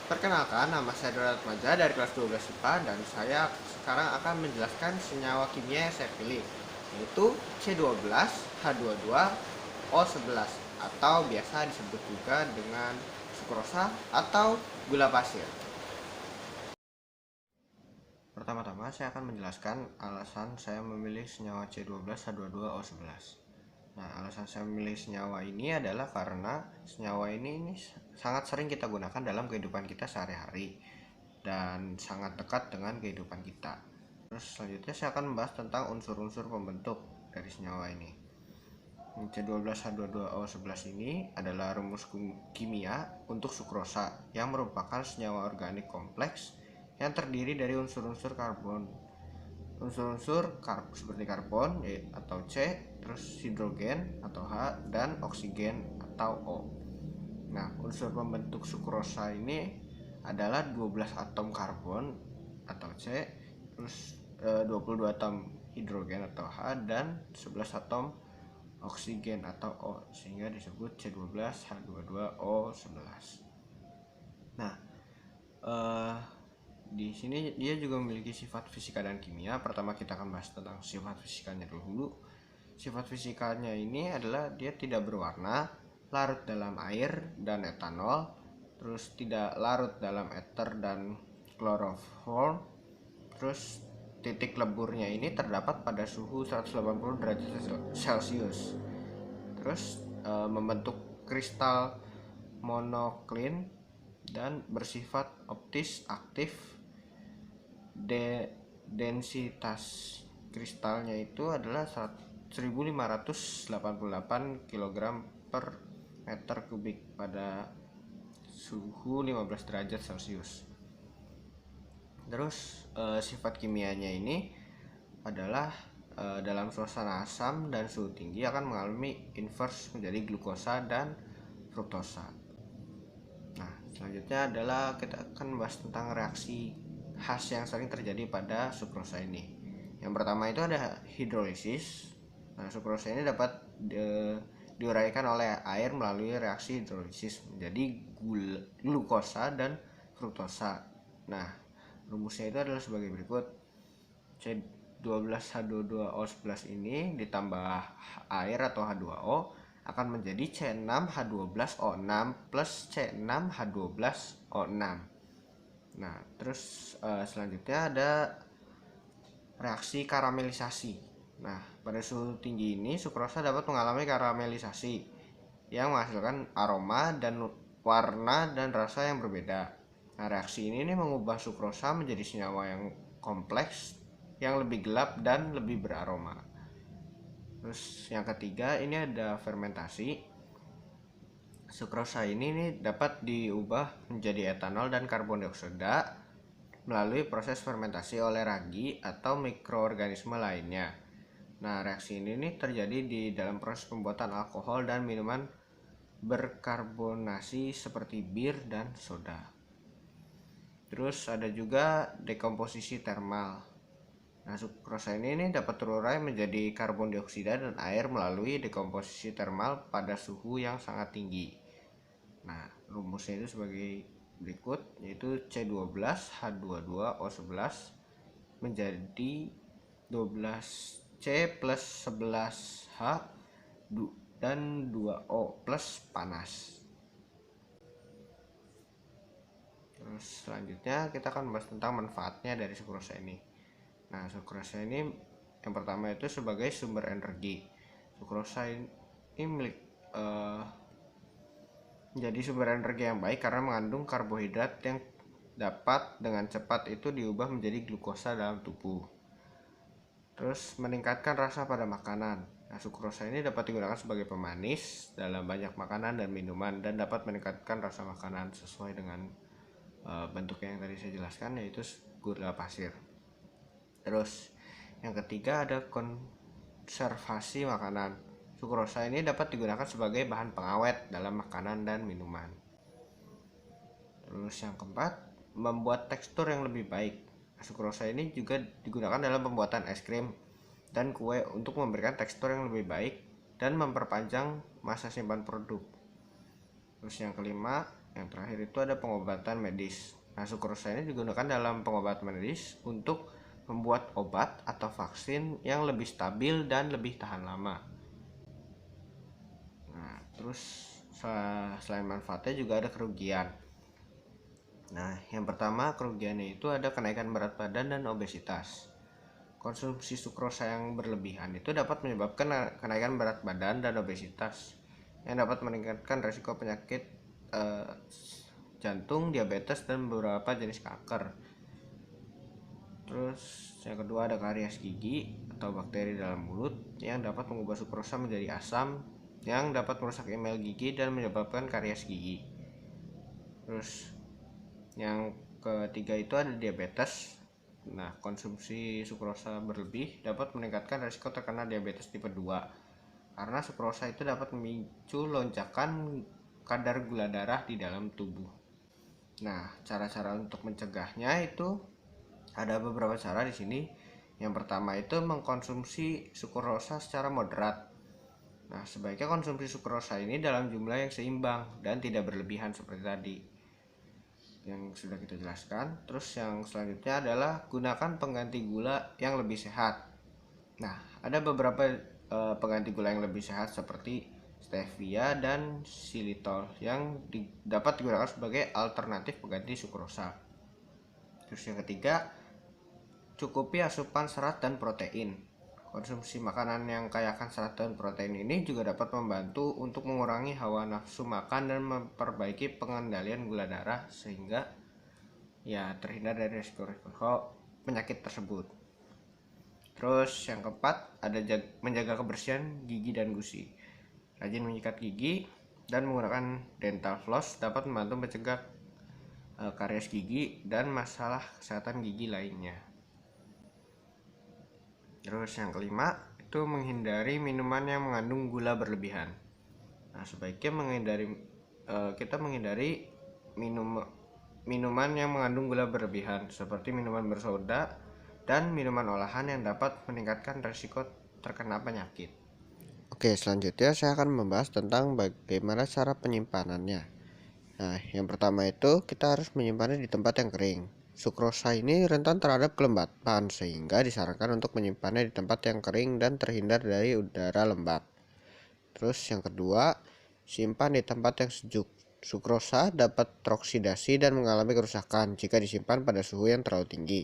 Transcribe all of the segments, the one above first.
Perkenalkan, nama saya Donat Maja dari kelas 12 IPA dan saya sekarang akan menjelaskan senyawa kimia yang saya pilih, yaitu C12H22O11 atau biasa disebut juga dengan sukrosa atau gula pasir. Pertama-tama saya akan menjelaskan alasan saya memilih senyawa C12H22O11. Nah, alasan saya memilih senyawa ini adalah karena senyawa ini sangat sering kita gunakan dalam kehidupan kita sehari-hari dan sangat dekat dengan kehidupan kita. Terus selanjutnya saya akan membahas tentang unsur-unsur pembentuk dari senyawa ini. C12H22O11 ini adalah rumus kimia untuk sukrosa yang merupakan senyawa organik kompleks yang terdiri dari unsur-unsur karbon seperti karbon atau C, terus hidrogen atau H, dan oksigen atau O. Nah, unsur pembentuk sukrosa ini adalah 12 atom karbon atau C, terus 22 atom hidrogen atau H, dan 11 atom oksigen atau O, sehingga disebut C12H22O11. Nah, di sini dia juga memiliki sifat fisika dan kimia. Pertama kita akan bahas tentang sifat fisikanya dulu. Sifat fisikanya ini adalah dia tidak berwarna, larut dalam air dan etanol, terus tidak larut dalam ether dan kloroform. Terus titik leburnya ini terdapat pada suhu 180 derajat Celcius. Terus membentuk kristal monoklin dan bersifat optis aktif. Densitas kristalnya itu adalah 1588 kg per meter kubik pada suhu 15 derajat Celcius. Terus sifat kimianya ini adalah dalam suasana asam dan suhu tinggi akan mengalami inverse menjadi glukosa dan fruktosa. Nah, selanjutnya adalah kita akan membahas tentang reaksi khas yang sering terjadi pada sukrosa ini. Yang pertama itu ada hidrolisis. Nah, sukrosa ini dapat diuraikan oleh air melalui reaksi hidrolisis menjadi glukosa dan fruktosa. Nah, rumusnya itu adalah sebagai berikut. C12H22O11 ini ditambah air atau H2O akan menjadi C6H12O6 plus C6H12O6. Nah, terus selanjutnya ada reaksi karamelisasi. Nah, pada suhu tinggi ini sukrosa dapat mengalami karamelisasi yang menghasilkan aroma dan warna dan rasa yang berbeda. Nah, reaksi ini mengubah sukrosa menjadi senyawa yang kompleks, yang lebih gelap dan lebih beraroma. Terus yang ketiga ini ada fermentasi. Sukrosa ini dapat diubah menjadi etanol dan karbon dioksida melalui proses fermentasi oleh ragi atau mikroorganisme lainnya. Nah, reaksi ini terjadi di dalam proses pembuatan alkohol dan minuman berkarbonasi seperti bir dan soda. Terus ada juga dekomposisi termal. Nah, sukrosa ini dapat terurai menjadi karbon dioksida dan air melalui dekomposisi termal pada suhu yang sangat tinggi. Nah, rumusnya itu sebagai berikut, yaitu C12H22O11 menjadi 12C plus 11H dan 2O plus panas. Terus selanjutnya kita akan membahas tentang manfaatnya dari sukrosa ini. Nah, sukrosa ini yang pertama itu sebagai sumber energi. Sukrosa ini menjadi sumber energi yang baik karena mengandung karbohidrat yang dapat dengan cepat itu diubah menjadi glukosa dalam tubuh. Terus meningkatkan rasa pada makanan. Nah, sukrosa ini dapat digunakan sebagai pemanis dalam banyak makanan dan minuman dan dapat meningkatkan rasa makanan sesuai dengan bentuknya yang tadi saya jelaskan, yaitu gula pasir. Terus yang ketiga ada konservasi makanan. Sukrosa ini dapat digunakan sebagai bahan pengawet dalam makanan dan minuman. Terus yang keempat, membuat tekstur yang lebih baik. Sukrosa ini juga digunakan dalam pembuatan es krim dan kue untuk memberikan tekstur yang lebih baik dan memperpanjang masa simpan produk. Terus yang kelima, Yang terakhir itu ada pengobatan medis. Nah, sukrosa ini digunakan dalam pengobatan medis untuk membuat obat atau vaksin yang lebih stabil dan lebih tahan lama. Nah, terus selain manfaatnya juga ada kerugian. Nah, yang pertama kerugiannya itu ada kenaikan berat badan dan obesitas. Konsumsi sukrosa yang berlebihan itu dapat menyebabkan kenaikan berat badan dan obesitas yang dapat meningkatkan risiko penyakit jantung, diabetes, dan beberapa jenis kanker. Terus yang kedua ada karies gigi atau bakteri dalam mulut yang dapat mengubah sukrosa menjadi asam yang dapat merusak emel gigi dan menyebabkan karies gigi. Terus yang ketiga itu ada diabetes. Nah, konsumsi sukrosa berlebih dapat meningkatkan risiko terkena diabetes tipe 2 karena sukrosa itu dapat memicu lonjakan kadar gula darah di dalam tubuh. Nah, cara-cara untuk mencegahnya itu ada beberapa cara di sini. Yang pertama itu mengkonsumsi sukrosa secara moderat. Nah, sebaiknya konsumsi sukrosa ini dalam jumlah yang seimbang dan tidak berlebihan seperti tadi yang sudah kita jelaskan. Terus yang selanjutnya adalah gunakan pengganti gula yang lebih sehat. Nah, ada beberapa pengganti gula yang lebih sehat seperti stevia dan xilitol yang dapat digunakan sebagai alternatif pengganti sukrosa. Terus yang ketiga, cukupi asupan serat dan protein. Konsumsi makanan yang kaya akan serat dan protein ini juga dapat membantu untuk mengurangi hawa nafsu makan dan memperbaiki pengendalian gula darah sehingga ya terhindar dari risiko penyakit tersebut. Terus yang keempat ada menjaga kebersihan gigi dan gusi. Rajin menyikat gigi dan menggunakan dental floss dapat membantu mencegah karies gigi dan masalah kesehatan gigi lainnya. Terus yang kelima itu menghindari minuman yang mengandung gula berlebihan. Nah, sebaiknya kita menghindari minuman yang mengandung gula berlebihan seperti minuman bersoda dan minuman olahan yang dapat meningkatkan risiko terkena penyakit. Oke, selanjutnya saya akan membahas tentang bagaimana cara penyimpanannya. Nah, yang pertama itu kita harus menyimpannya di tempat yang kering. Sukrosa ini rentan terhadap kelembapan sehingga disarankan untuk menyimpannya di tempat yang kering dan terhindar dari udara lembab. Terus yang kedua, simpan di tempat yang sejuk. Sukrosa dapat teroksidasi dan mengalami kerusakan jika disimpan pada suhu yang terlalu tinggi.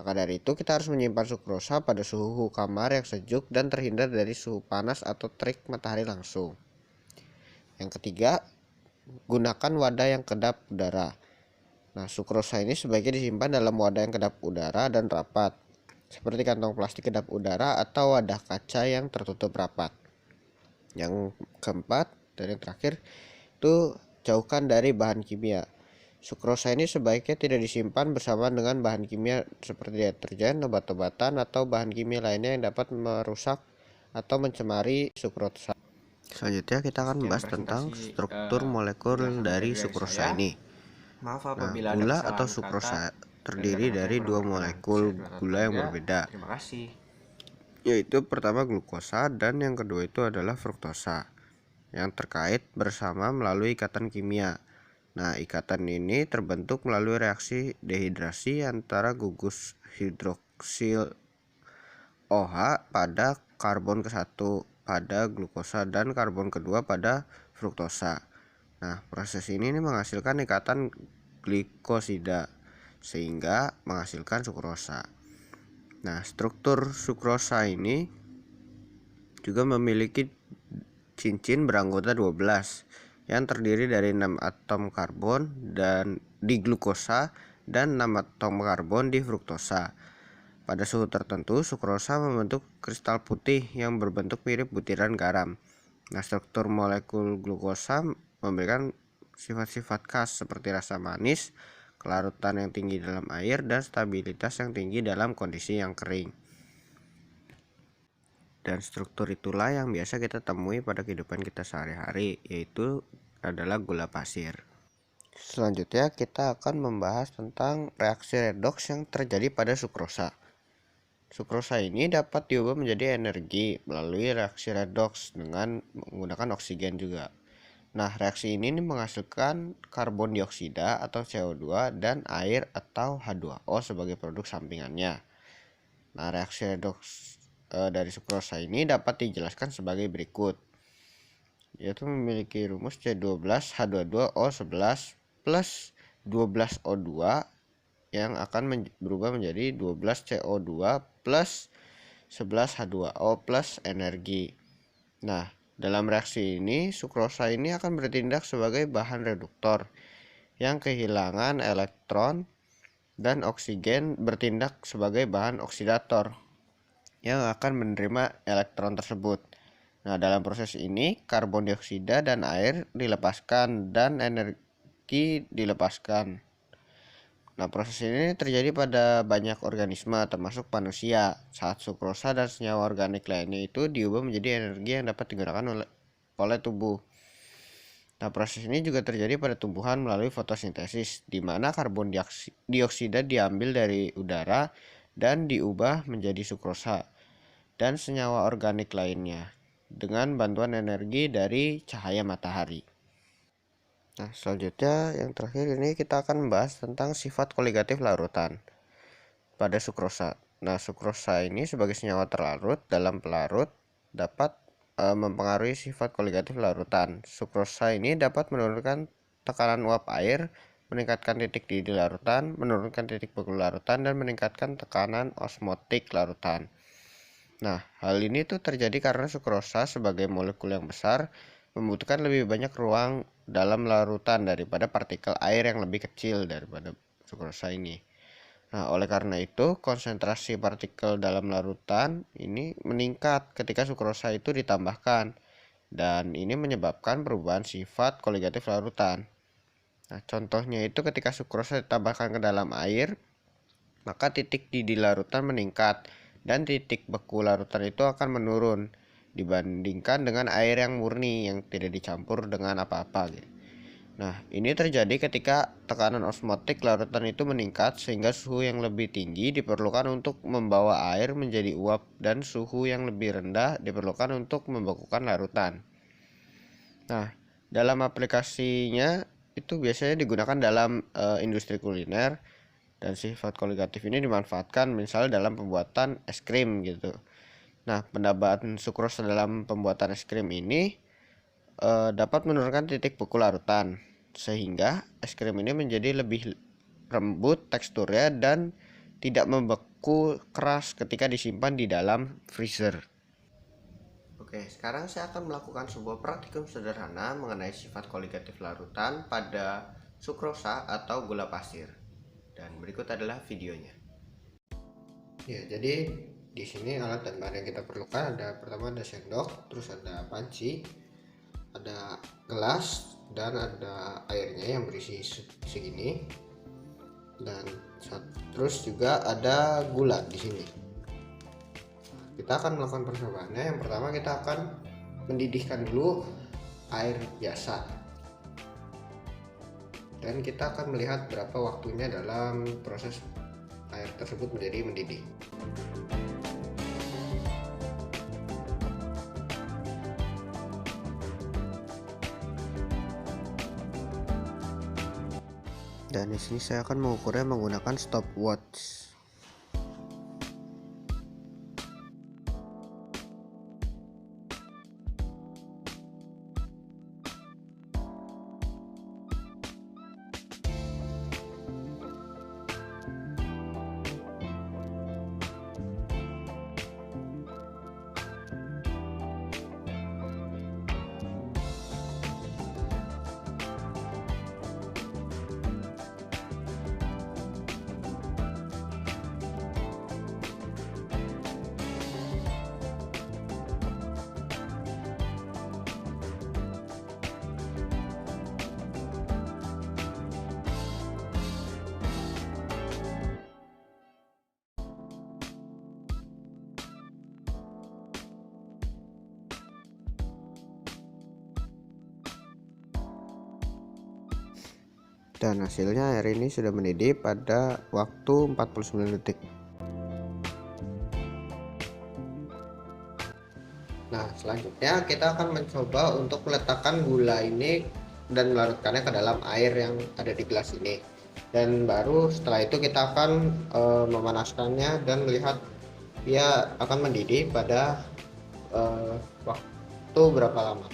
Maka dari itu kita harus menyimpan sukrosa pada suhu kamar yang sejuk dan terhindar dari suhu panas atau terik matahari langsung. Yang ketiga, gunakan wadah yang kedap udara. Nah, sukrosa ini sebaiknya disimpan dalam wadah yang kedap udara dan rapat, seperti kantong plastik kedap udara atau wadah kaca yang tertutup rapat. Yang keempat dan yang terakhir itu jauhkan dari bahan kimia. Sukrosa ini sebaiknya tidak disimpan bersama dengan bahan kimia seperti deterjen, obat-obatan, atau bahan kimia lainnya yang dapat merusak atau mencemari sukrosa. Selanjutnya kita akan membahas tentang struktur molekul dari sukrosa ini. Maaf apabila gula atau sukrosa terdiri dari dua molekul gula yang berbeda. Terima kasih. Yaitu pertama glukosa dan yang kedua itu adalah fruktosa yang terkait bersama melalui ikatan kimia. Nah, ikatan ini terbentuk melalui reaksi dehidrasi antara gugus hidroksil OH pada karbon ke-1 pada glukosa dan karbon kedua pada fruktosa. Nah, proses ini menghasilkan ikatan glikosida sehingga menghasilkan sukrosa. Nah, struktur sukrosa ini juga memiliki cincin beranggota 12 yang terdiri dari 6 atom karbon dan di glukosa dan 6 atom karbon di fruktosa. Pada suhu tertentu, sukrosa membentuk kristal putih yang berbentuk mirip butiran garam. Nah, struktur molekul glukosa memberikan sifat-sifat khas seperti rasa manis, kelarutan yang tinggi dalam air, dan stabilitas yang tinggi dalam kondisi yang kering. Dan struktur itulah yang biasa kita temui pada kehidupan kita sehari-hari, yaitu adalah gula pasir. Selanjutnya kita akan membahas tentang reaksi redoks yang terjadi pada sukrosa. Sukrosa ini dapat diubah menjadi energi melalui reaksi redoks dengan menggunakan oksigen juga. Nah, reaksi ini menghasilkan karbon dioksida atau CO2 dan air atau H2O sebagai produk sampingannya. Nah, reaksi redoks dari sukrosa ini dapat dijelaskan sebagai berikut, yaitu memiliki rumus C12H22O11 plus 12O2 yang akan berubah menjadi 12CO2 plus 11H2O plus energi. Nah, dalam reaksi ini, sukrosa ini akan bertindak sebagai bahan reduktor yang kehilangan elektron dan oksigen bertindak sebagai bahan oksidator yang akan menerima elektron tersebut. Nah, dalam proses ini, karbon dioksida dan air dilepaskan dan energi dilepaskan. Nah, proses ini terjadi pada banyak organisme termasuk manusia saat sukrosa dan senyawa organik lainnya itu diubah menjadi energi yang dapat digunakan oleh tubuh. Nah, proses ini juga terjadi pada tumbuhan melalui fotosintesis, di mana karbon dioksida diambil dari udara dan diubah menjadi sukrosa dan senyawa organik lainnya dengan bantuan energi dari cahaya matahari. Nah, selanjutnya yang terakhir ini kita akan membahas tentang sifat koligatif larutan pada sukrosa. Nah, sukrosa ini sebagai senyawa terlarut dalam pelarut dapat mempengaruhi sifat koligatif larutan. Sukrosa ini dapat menurunkan tekanan uap air, meningkatkan titik didih larutan, menurunkan titik beku larutan, dan meningkatkan tekanan osmotik larutan. Nah, hal ini tuh terjadi karena sukrosa sebagai molekul yang besar membutuhkan lebih banyak ruang dalam larutan daripada partikel air yang lebih kecil daripada sukrosa ini. Nah, oleh karena itu, konsentrasi partikel dalam larutan ini meningkat ketika sukrosa itu ditambahkan, dan ini menyebabkan perubahan sifat koligatif larutan. Nah, contohnya itu ketika sukrosa ditambahkan ke dalam air, maka titik didih larutan meningkat, dan titik beku larutan itu akan menurun dibandingkan dengan air yang murni yang tidak dicampur dengan apa-apa gitu. Nah, ini terjadi ketika tekanan osmotik larutan itu meningkat sehingga suhu yang lebih tinggi diperlukan untuk membawa air menjadi uap dan suhu yang lebih rendah diperlukan untuk membekukan larutan. Nah, dalam aplikasinya itu biasanya digunakan dalam industri kuliner, dan sifat koligatif ini dimanfaatkan misalnya dalam pembuatan es krim gitu. Nah, penambahan sukrosa dalam pembuatan es krim ini dapat menurunkan titik beku larutan, sehingga es krim ini menjadi lebih lembut teksturnya dan tidak membeku keras ketika disimpan di dalam freezer. Oke, sekarang saya akan melakukan sebuah praktikum sederhana mengenai sifat koligatif larutan pada sukrosa atau gula pasir. Dan berikut adalah videonya. Ya, jadi di sini alat dan bahan yang kita perlukan pertama ada sendok, terus ada panci, ada gelas, dan ada airnya yang berisi segini, dan terus juga ada gula di sini. Kita akan melakukan percobaannya. Yang pertama kita akan mendidihkan dulu air biasa, dan kita akan melihat berapa waktunya dalam proses air tersebut menjadi mendidih. Dan di sini saya akan mengukurnya menggunakan stopwatch. Dan hasilnya air ini sudah mendidih pada waktu 49 detik. Nah, selanjutnya kita akan mencoba untuk meletakkan gula ini dan melarutkannya ke dalam air yang ada di gelas ini. Dan baru setelah itu kita akan memanaskannya dan melihat dia akan mendidih pada waktu berapa lama.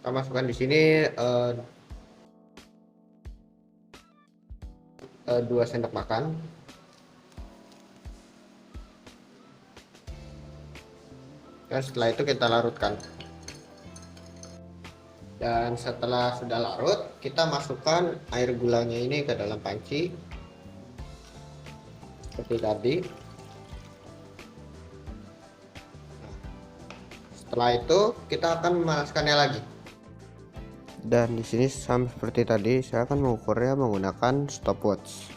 Kita masukkan di sini 2 sendok makan. Dan setelah itu kita larutkan. Dan setelah sudah larut, kita masukkan air gulanya ini ke dalam panci seperti tadi. Setelah itu kita akan memanaskannya lagi. Dan di sini sama seperti tadi, saya akan mengukurnya menggunakan stopwatch.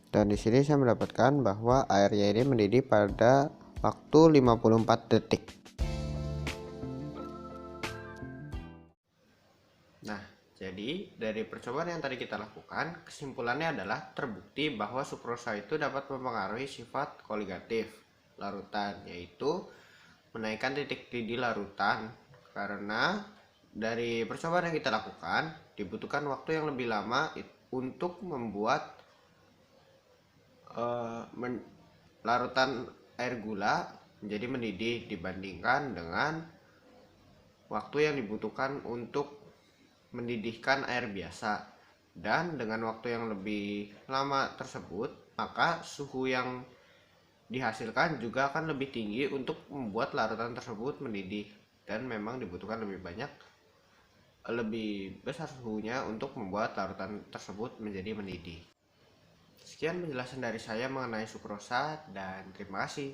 Dan di sini saya mendapatkan bahwa airnya ini mendidih pada waktu 54 detik. Nah, jadi dari percobaan yang tadi kita lakukan, kesimpulannya adalah terbukti bahwa sukrosa itu dapat mempengaruhi sifat koligatif larutan, yaitu menaikkan titik didih larutan. Karena dari percobaan yang kita lakukan, dibutuhkan waktu yang lebih lama untuk membuat larutan air gula menjadi mendidih dibandingkan dengan waktu yang dibutuhkan untuk mendidihkan air biasa. Dan dengan waktu yang lebih lama tersebut, maka suhu yang dihasilkan juga akan lebih tinggi untuk membuat larutan tersebut mendidih, dan memang dibutuhkan lebih besar suhunya untuk membuat larutan tersebut menjadi mendidih. Sekian penjelasan dari saya mengenai sukrosa dan terima kasih.